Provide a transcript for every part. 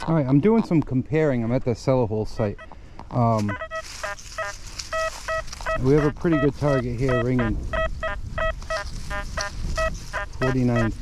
All right, I'm doing some comparing. I'm at the cellar hole site. We have a pretty good target here, ringing 49,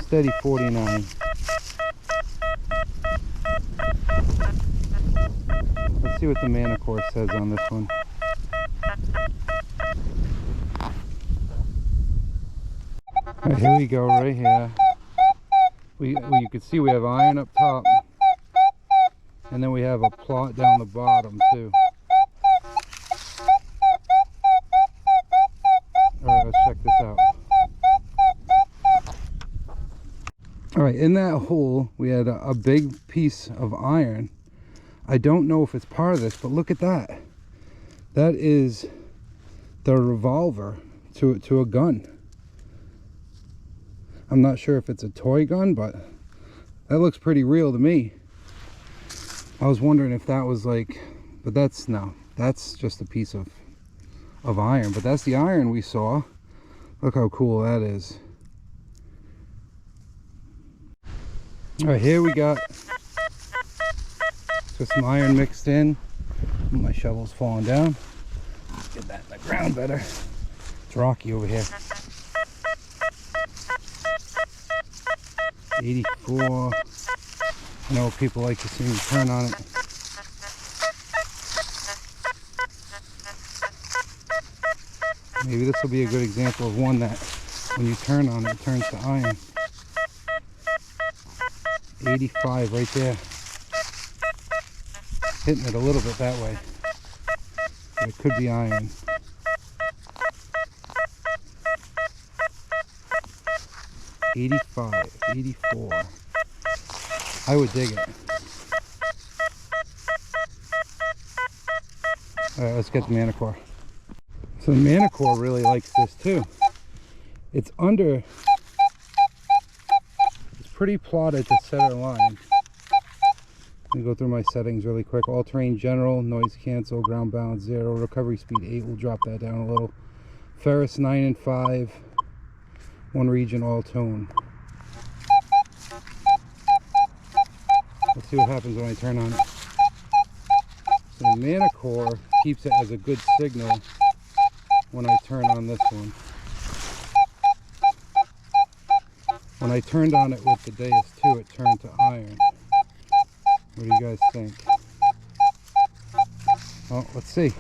steady 49. Let's see what the Manticore says on this one. All right, here we go, right here. You can see we have iron up top, and then we have a plot down the bottom too. Alright, let's check this out. Alright, in that hole we had a big piece of iron. I don't know if it's part of this, but look at that. That is the revolver to a gun. I'm not sure if it's a toy gun, but that looks pretty real to me. I was wondering if that was like, but that's just a piece of iron. But that's the iron we saw. Look how cool that is. All right, here we got just some iron mixed in. My shovel's falling down. Let's get that in the ground better. It's rocky over here. 84. I know people like to see me turn on it. Maybe this will be a good example of one that when you turn on it, it turns to iron. 85 right there. Hitting it a little bit that way. But it could be iron. $85, $84. I would dig it. Alright, let's get the Manticore. So the Manticore really likes this too. It's pretty plotted to center line. Let me go through my settings really quick. All terrain general, noise cancel, ground balance 0, recovery speed 8. We'll drop that down a little. Ferrous 9 and 5. One region, all tone. Let's see what happens when I turn on it. So the Manticore keeps it as a good signal when I turn on this one. When I turned on it with the Deus 2, it turned to iron. What do you guys think? Well, let's see.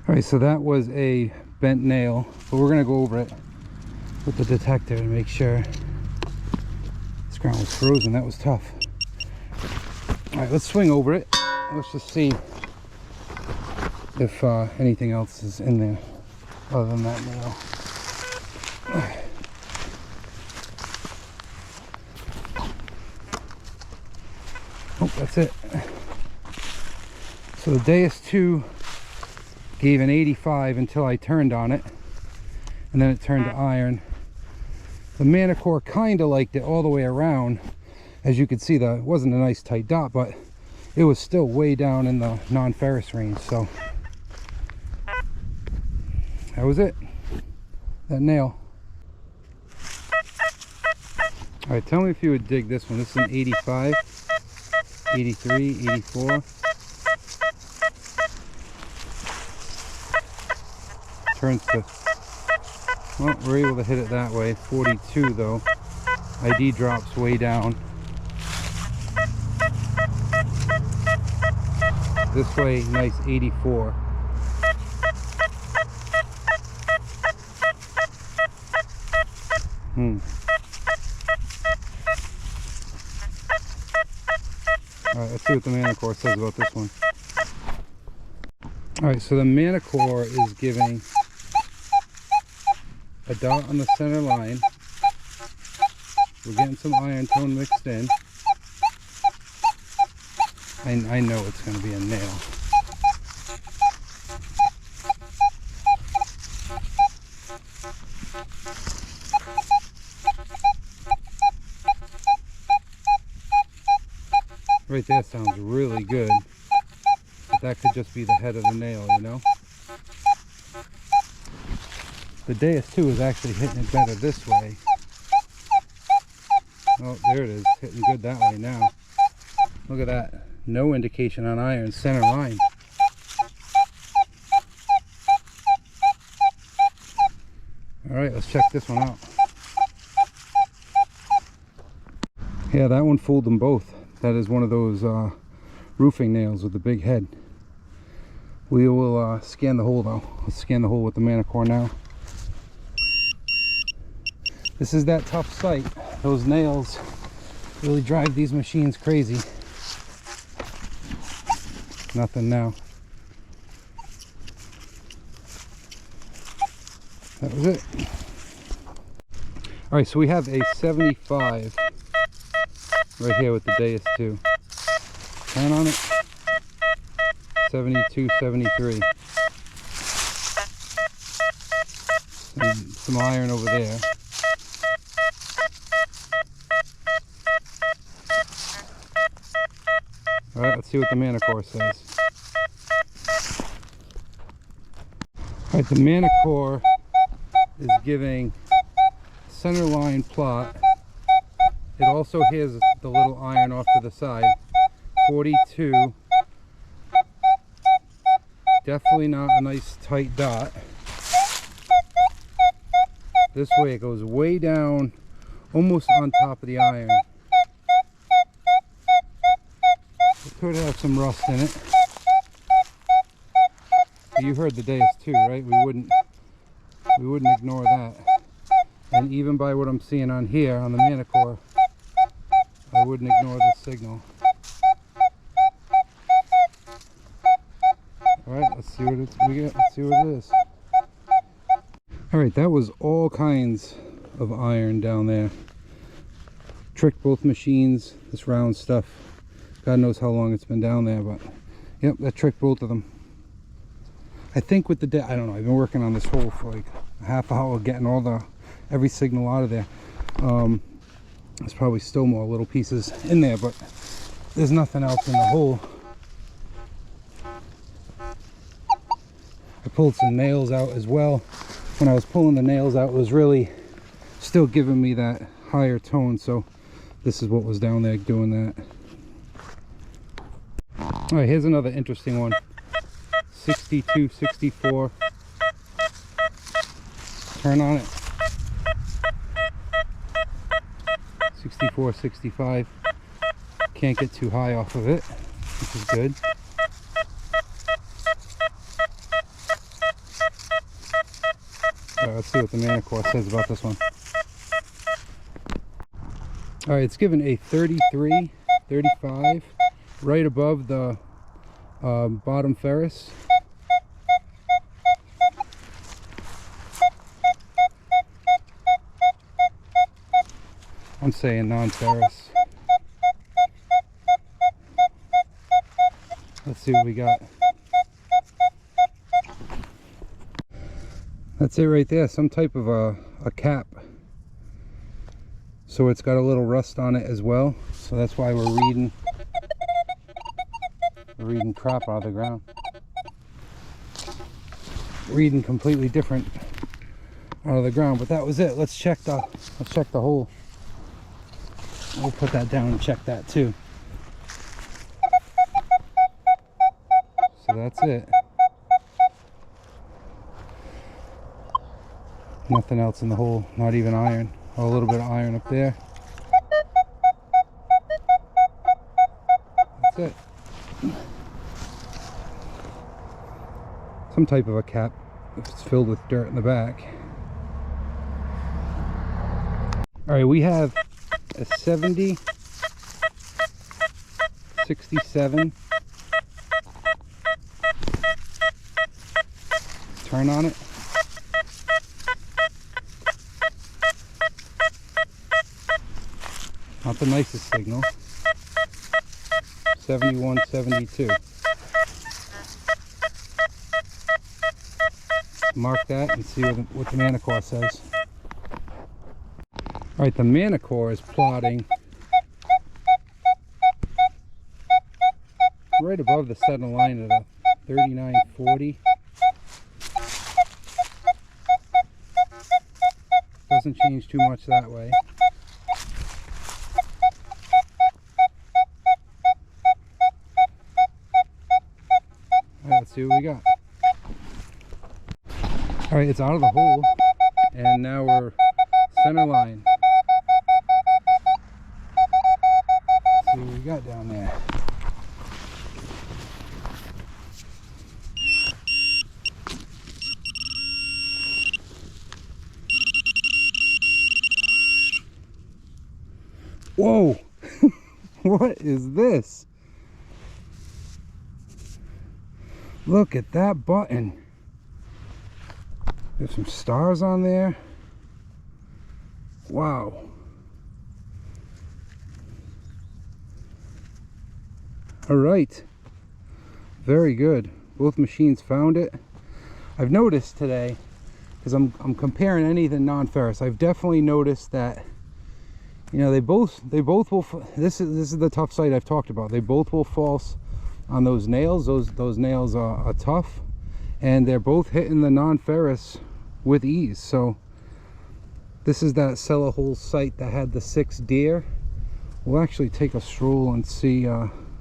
Alright, so that was a bent nail, but we're going to go over it with the detector to make sure. This ground was frozen. That was tough. Alright, let's swing over it. Let's just see if anything else is in there other than that nail. Oh, that's it. So the Deus 2 gave an 85 until I turned on it, and then it turned to iron. The Manticore kind of liked it all the way around. As you can see, it wasn't a nice tight dot, but it was still way down in the non-ferrous range. So that was it. That nail. All right, tell me if you would dig this one. This is an 85, 83, 84. Turns to, well, we're able to hit it that way. 42 though. ID drops way down. This way, nice 84. Alright, let's see what the Manticore says about this one. Alright, so the Manticore is giving a dot on the center line. We're getting some iron tone mixed in. I know it's going to be a nail. Right there sounds really good, but that could just be the head of the nail, you know? The Deus 2 is actually hitting it better this way. Oh, there it is, hitting good that way now. Look at that, no indication on iron, center line. All right, let's check this one out. Yeah, that one fooled them both. That is one of those roofing nails with the big head. We will scan the hole though. Let's scan the hole with the Manticore now. This is that tough site. Those nails really drive these machines crazy. Nothing now. That was it. All right, so we have a 75 right here with the Deus 2. Turn on it. 72, 73. Some iron over there. All right, let's see what the Manticore says. All right, the Manticore is giving center line plot. It also has the little iron off to the side. 42. Definitely not a nice tight dot. This way it goes way down, almost on top of the iron. It could have some rust in it. You heard the Deus too, right? We wouldn't ignore that. And even by what I'm seeing on here on the Manticore, I wouldn't ignore this signal. All right, let's see what we get. Let's see what it is. All right, that was all kinds of iron down there. Tricked both machines. This round stuff. God knows how long it's been down there, but yep, that tricked both of them. I think with the I don't know. I've been working on this hole for like a half hour, getting every signal out of there. There's probably still more little pieces in there, but there's nothing else in the hole. I pulled some nails out as well. When I was pulling the nails out, it was really still giving me that higher tone, so this is what was down there doing that. All right, here's another interesting one. 62, 64. Turn on it. 64, 65. Can't get too high off of it, which is good. All right, let's see what the Manticore says about this one. All right, it's given a 33, 35, right above the bottom ferrous. I'm saying non-ferrous. Let's see what we got. That's it right there, some type of a cap. So it's got a little rust on it as well. So that's why we're reading crap out of the ground. Reading completely different out of the ground, but that was it. Let's check the hole. We'll put that down and check that too. So that's it. Nothing else in the hole, not even iron. Oh, a little bit of iron up there. That's it. Some type of a cap if it's filled with dirt in the back. All right, we have a 70, 67. Turn on it. Not the nicest signal. 71, 72. Mark that and see what the Manticore says. All right, the Manticore is plotting right above the center line of the 3940. Doesn't change too much that way. see what we got. All right, it's out of the hole, and now we're center line. Let's see what we got down there. Whoa! What is this? Look at that button. There's some stars on there. Wow. All right. Very good. Both machines found it. I've noticed today, because I'm comparing anything non-ferrous, I've definitely noticed that, you know, they both will, this is the tough site I've talked about. They both will false on those nails. Those nails are tough, and they're both hitting the non-ferrous with ease. So this is that cellar hole site that had the 6 deer. We'll actually take a stroll and see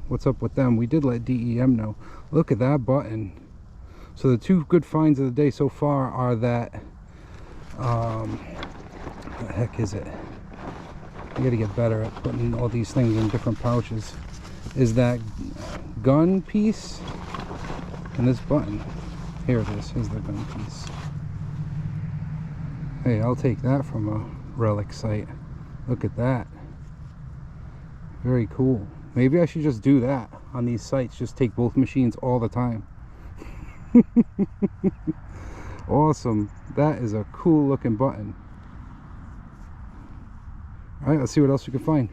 what's up with them. We did let DEM know. Look at that button. So the 2 good finds of the day so far are that what the heck is it? I gotta get better at putting all these things in different pouches. Is that gun piece and this button. Here it is. Here's the gun piece. Hey, I'll take that from a Relic site. Look at that. Very cool. Maybe I should just do that on these sites. Just take both machines all the time. Awesome. That is a cool looking button. All right, let's see what else we can find.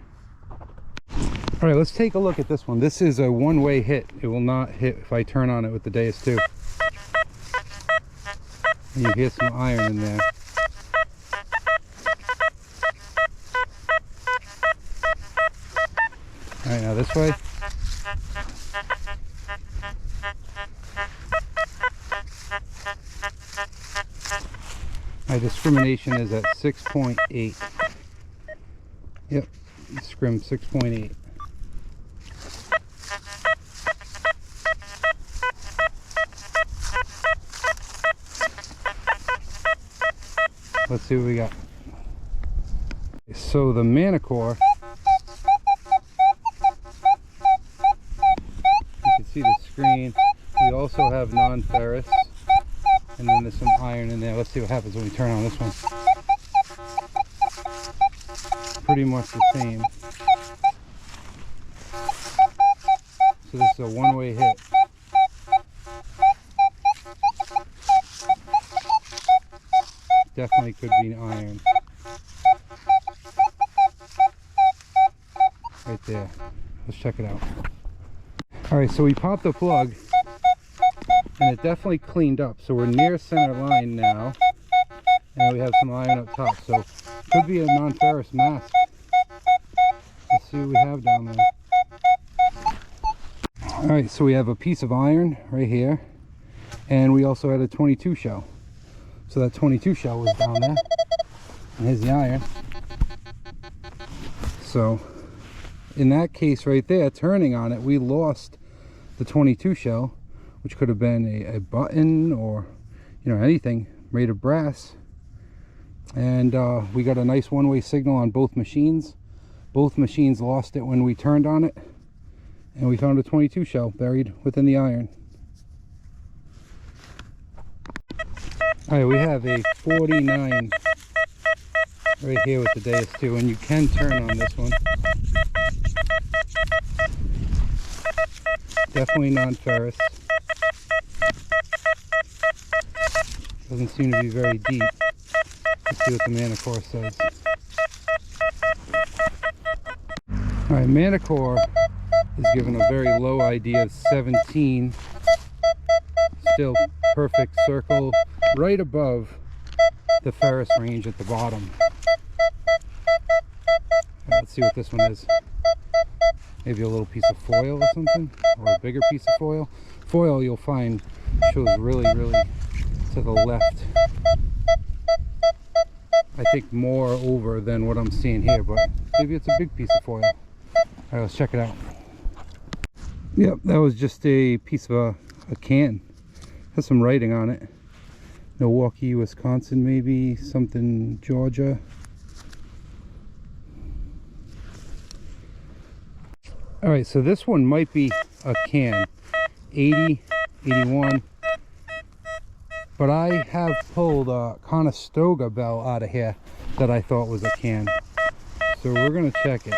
All right, let's take a look at this one. This is a one-way hit. It will not hit if I turn on it with the Deus 2. And you hear some iron in there. All right, now this way. My discrimination is at 6.8. Yep, scrim 6.8. Let's see what we got. So the Manticore, you can see the screen. We also have non-ferrous, and then there's some iron in there. Let's see what happens when we turn on this one. Pretty much the same. So this is a one-way hit. Definitely could be iron. Right there. Let's check it out. Alright, so we popped the plug and it definitely cleaned up. So we're near center line now. And we have some iron up top. So could be a non-ferrous mask. Let's see what we have down there. Alright, so we have a piece of iron right here. And we also had a 22 shell. So that 22 shell was down there. And here's the iron. So in that case right there, turning on it, we lost the 22 shell, which could have been a button or, you know, anything made of brass. And we got a nice one-way signal on both machines. Both machines lost it when we turned on it. And we found a 22 shell buried within the iron. Alright, we have a 49 right here with the Deus 2, and you can turn on this one. Definitely non-ferrous. Doesn't seem to be very deep. Let's see what the Manticore says. Alright, Manticore is given a very low ID of 17. Still perfect circle right above the ferrous range at the bottom. Right, let's see what this one is. Maybe a little piece of foil or something, or a bigger piece of foil. Foil, you'll find, shows really to the left. I think more over than what I'm seeing here, but maybe it's a big piece of foil. Alright, let's check it out. Yep, that was just a piece of a can. Has some writing on it. Milwaukee, Wisconsin, maybe something, Georgia. All right, so this one might be a can, 80, 81. But I have pulled a Conestoga bell out of here that I thought was a can. So we're gonna check it.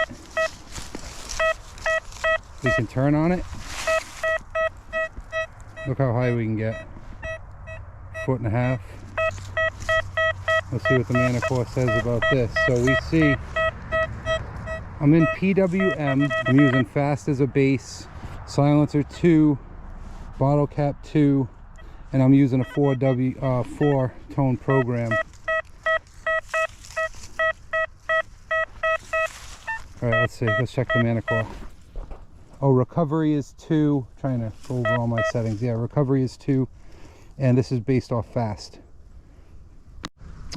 We can turn on it. Look how high we can get. 1.5 feet. Let's see what the Manticore says about this. So we see I'm in PWM. I'm using fast as a base, silencer 2, bottle cap 2, and I'm using a 4 tone program. All right, let's see. Let's check the Manticore. Oh, recovery is 2. Trying to go over all my settings. Yeah, recovery is 2, and this is based off fast.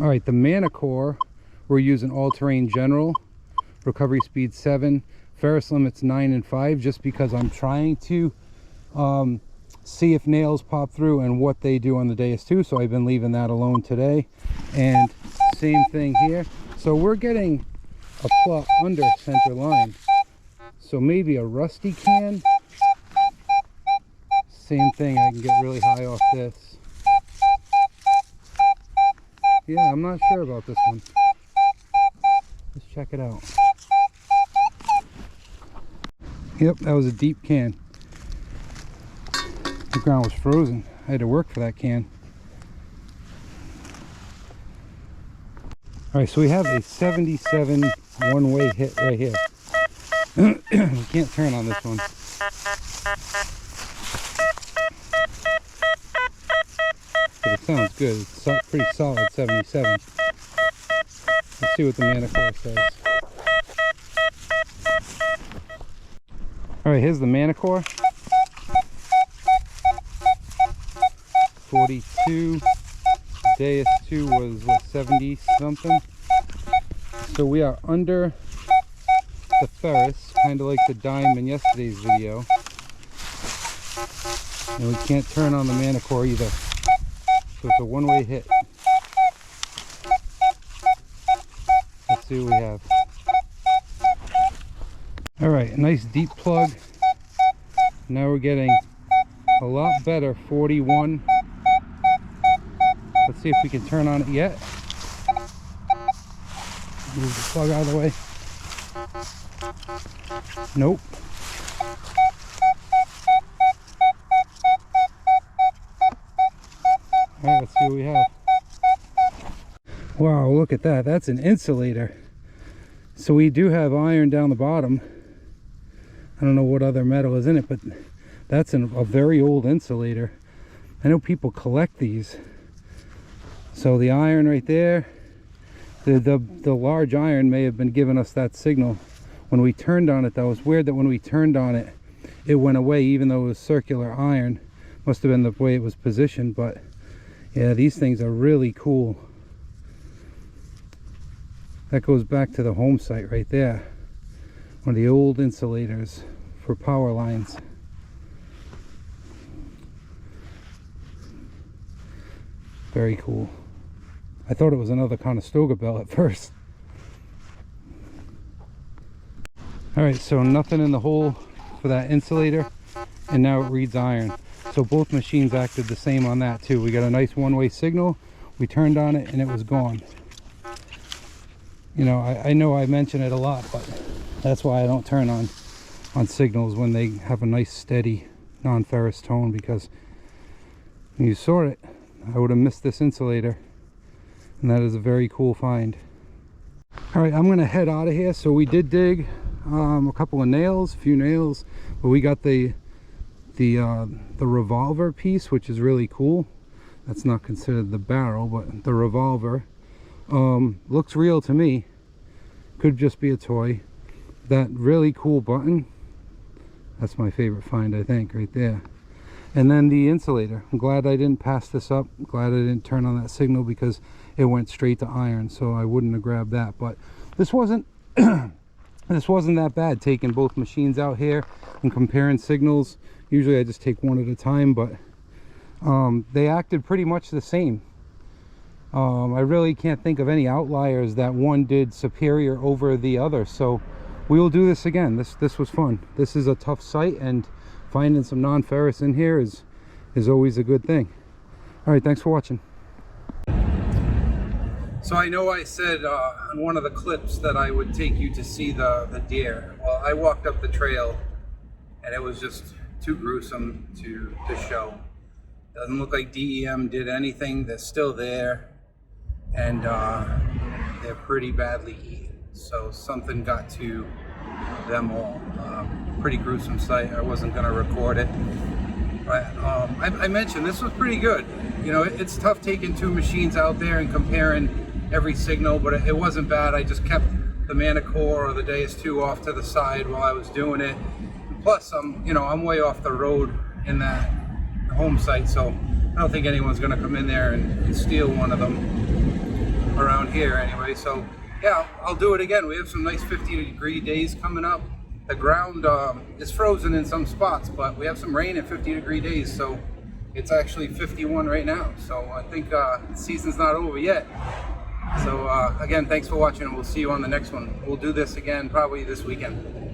All right, the Manticore, we're using all-terrain general, recovery speed 7, ferrous limits 9 and 5, just because I'm trying to see if nails pop through and what they do on the Deus too. So I've been leaving that alone today. And same thing here. So we're getting a plot under center line. So maybe a rusty can. Same thing, I can get really high off this. Yeah, I'm not sure about this one. Let's check it out. Yep, that was a deep can. The ground was frozen. I had to work for that can. Alright, so we have a 77 one-way hit right here. We can't turn on this one. But it sounds good. It's pretty solid 77. Let's see what the Manticore says. Alright, here's the Manticore. 42. Deus 2 was what, 70 something. So we are under the ferrous, kind of like the dime in yesterday's video. And we can't turn on the Manticore either. So it's a one-way hit. Let's see what we have. Alright, a nice deep plug. Now we're getting a lot better, 41. Let's see if we can turn on it yet. Move the plug out of the way. Nope. Alright, let's see what we have. Wow, look at that. That's an insulator. So we do have iron down the bottom. I don't know what other metal is in it, but that's a very old insulator. I know people collect these. So the iron right there, the large iron may have been giving us that signal when we turned on it. Though it's weird that when we turned on it, it went away, even though it was circular iron. Must have been the way it was positioned. But yeah, these things are really cool. That goes back to the home site right there. One of the old insulators for power lines. Very cool. I thought it was another Conestoga bell at first. Alright, so nothing in the hole for that insulator, and now it reads iron. So both machines acted the same on that too. We got a nice one-way signal, we turned on it and it was gone. You know I mention it a lot, but that's why I don't turn on signals when they have a nice steady non-ferrous tone, because when you saw it, I would have missed this insulator. And that is a very cool find. All right, I'm gonna head out of here. So we did dig a couple of nails, a few nails, but we got the revolver piece, which is really cool. That's not considered the barrel, but the revolver looks real to me. Could just be a toy. That really cool button, that's my favorite find, I think, right there. And then the insulator. I'm glad I didn't pass this up. I'm glad I didn't turn on that signal, because it went straight to iron, so I wouldn't have grabbed that. But this wasn't this wasn't that bad, taking both machines out here and comparing signals. Usually I just take one at a time, but they acted pretty much the same. I really can't think of any outliers that one did superior over the other. So we will do this again. This was fun. This is a tough site, and finding some non-ferrous in here is always a good thing. All right, thanks for watching. So I know I said on one of the clips that I would take you to see the deer. Well, I walked up the trail and it was just too gruesome to show. Doesn't look like DEM did anything. They're still there, and they're pretty badly eaten. So something got to them all. Pretty gruesome sight. I wasn't going to record it, but I mentioned this was pretty good. You know, it's tough taking two machines out there and comparing every signal, but it wasn't bad. I just kept the Manticore or the Deus 2 off to the side while I was doing it. Plus, I'm way off the road in that home site, so I don't think anyone's going to come in there and steal one of them around here anyway. So yeah, I'll do it again. We have some nice 50-degree days coming up. The ground is frozen in some spots, but we have some rain and 50-degree days, so it's actually 51 right now. So I think the season's not over yet. So again, thanks for watching, and we'll see you on the next one. We'll do this again probably this weekend.